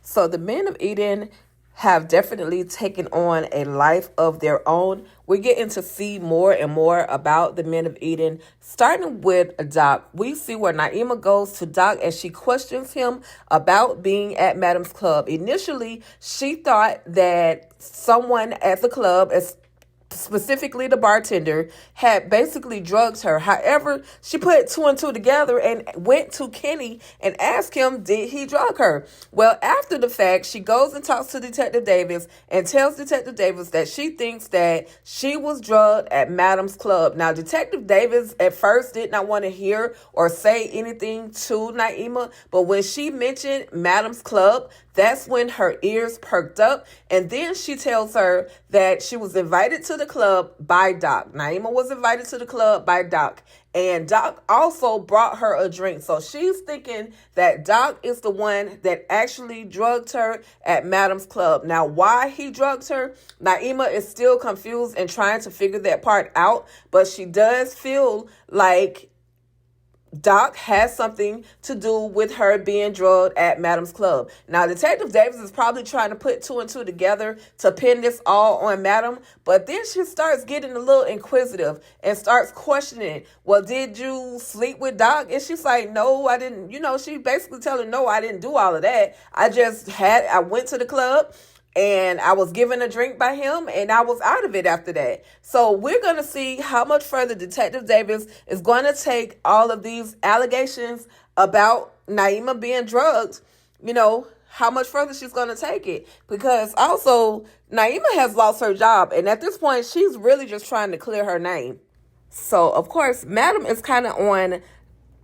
So the men of Eden have definitely taken on a life of their own. We're getting to see more and more about the men of Eden, starting with Doc. We see where Naima goes to Doc and she questions him about being at Madam's Club. Initially, she thought that someone at the club, specifically the bartender, had basically drugged her. However, she put two and two together and went to Kenny and asked him, did he drug her? Well, after the fact, she goes and talks to Detective Davis and tells Detective Davis that she thinks that she was drugged at Madam's Club. Now, Detective Davis at first did not want to hear or say anything to Naima, but when she mentioned Madam's Club, that's when her ears perked up. And then she tells her that she was invited to the club by Doc. Naima was invited to the club by Doc. And Doc also brought her a drink. So she's thinking that Doc is the one that actually drugged her at Madam's Club. Now, why he drugged her, Naima is still confused and trying to figure that part out. But she does feel like Doc has something to do with her being drugged at Madam's Club. Now, Detective Davis is probably trying to put two and two together to pin this all on Madam, but then she starts getting a little inquisitive and starts questioning, well, did you sleep with Doc? And she's like, no, I didn't. She basically telling her, no, I didn't do all of that. I went to the club and I was given a drink by him, and I was out of it after that. So we're going to see how much further Detective Davis is going to take all of these allegations about Naima being drugged, how much further she's going to take it. Because also, Naima has lost her job, and at this point, she's really just trying to clear her name. So, of course, Madam is kind of on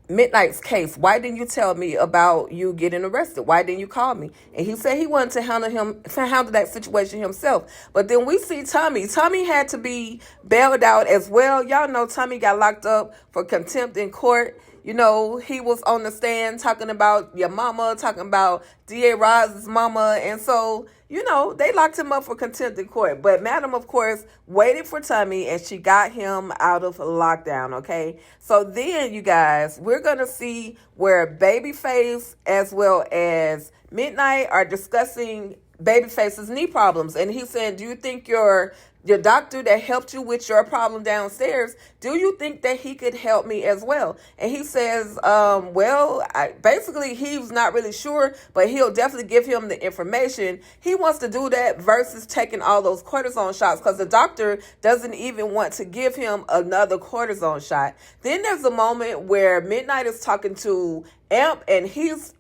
Midnight's case. Why didn't you tell me about you getting arrested? Why didn't you call me? And he said he wanted to handle that situation himself. But then we see Tommy. Tommy had to be bailed out as well. Y'all know Tommy got locked up for contempt in court. He was on the stand talking about your mama, talking about D.A. Roz's mama. And so, they locked him up for contempt in court. But Madam, of course, waited for Tommy and she got him out of lockdown, okay? So then, you guys, we're going to see where Babyface as well as Midnight are discussing Babyface's knee problems. And he said, do you think your doctor that helped you with your problem downstairs, do you think that he could help me as well? And he says, basically he's not really sure, but he'll definitely give him the information. He wants to do that versus taking all those cortisone shots because the doctor doesn't even want to give him another cortisone shot. Then there's a moment where Midnight is talking to Amp, and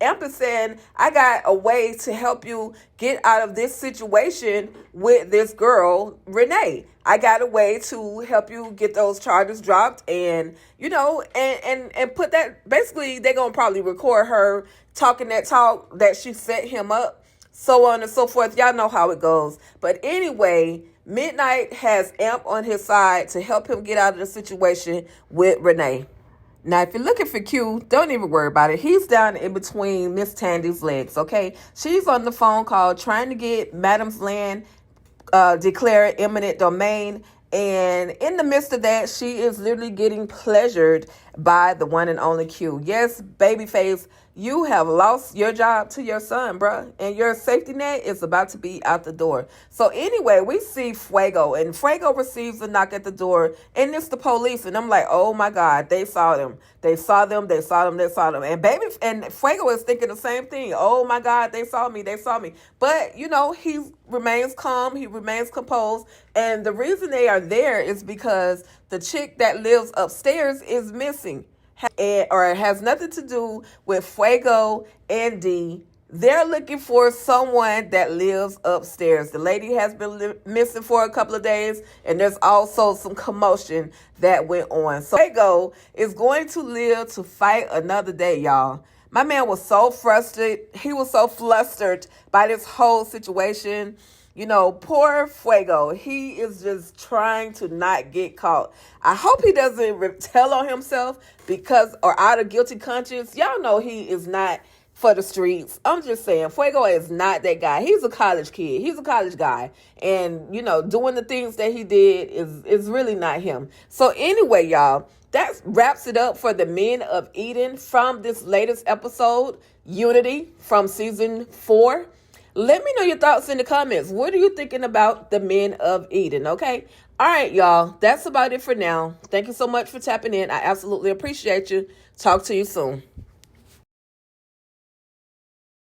Amp is saying, I got a way to help you get out of this situation with this girl, Renee. I got a way to help you get those charges dropped and put that, basically they're going to probably record her talking that talk that she set him up, so on and so forth. Y'all know how it goes. But anyway, Midnight has Amp on his side to help him get out of the situation with Renee. Now, if you're looking for Q, don't even worry about it. He's down in between Miss Tandy's legs, okay? She's on the phone call trying to get Madam's land declared eminent domain. And in the midst of that, she is literally getting pleasured by the one and only Q. Yes, Babyface, you have lost your job to your son, bruh. And your safety net is about to be out the door. So anyway, we see Fuego. And Fuego receives a knock at the door. And it's the police. And I'm like, oh my God, they saw them. They saw them. And Fuego is thinking the same thing. Oh my God, they saw me. But, he remains calm. He remains composed. And the reason they are there is because the chick that lives upstairs is missing. Or it has nothing to do with Fuego and D. They're looking for someone that lives upstairs. The lady has been missing for a couple of days, and there's also some commotion that went on. So Fuego is going to live to fight another day, y'all. My man was so frustrated. He was so flustered by this whole situation. Poor Fuego. He is just trying to not get caught. I hope he doesn't tell on himself or out of guilty conscience. Y'all know he is not for the streets. I'm just saying, Fuego is not that guy. He's a college kid. He's a college guy. And, doing the things that he did is really not him. So anyway, y'all, that wraps it up for the Men of Eden from this latest episode, U.N.I.T.Y, from season 4. Let me know your thoughts in the comments. What are you thinking about the men of Eden? Okay. All right, y'all. That's about it for now. Thank you so much for tapping in. I absolutely appreciate you. Talk to you soon.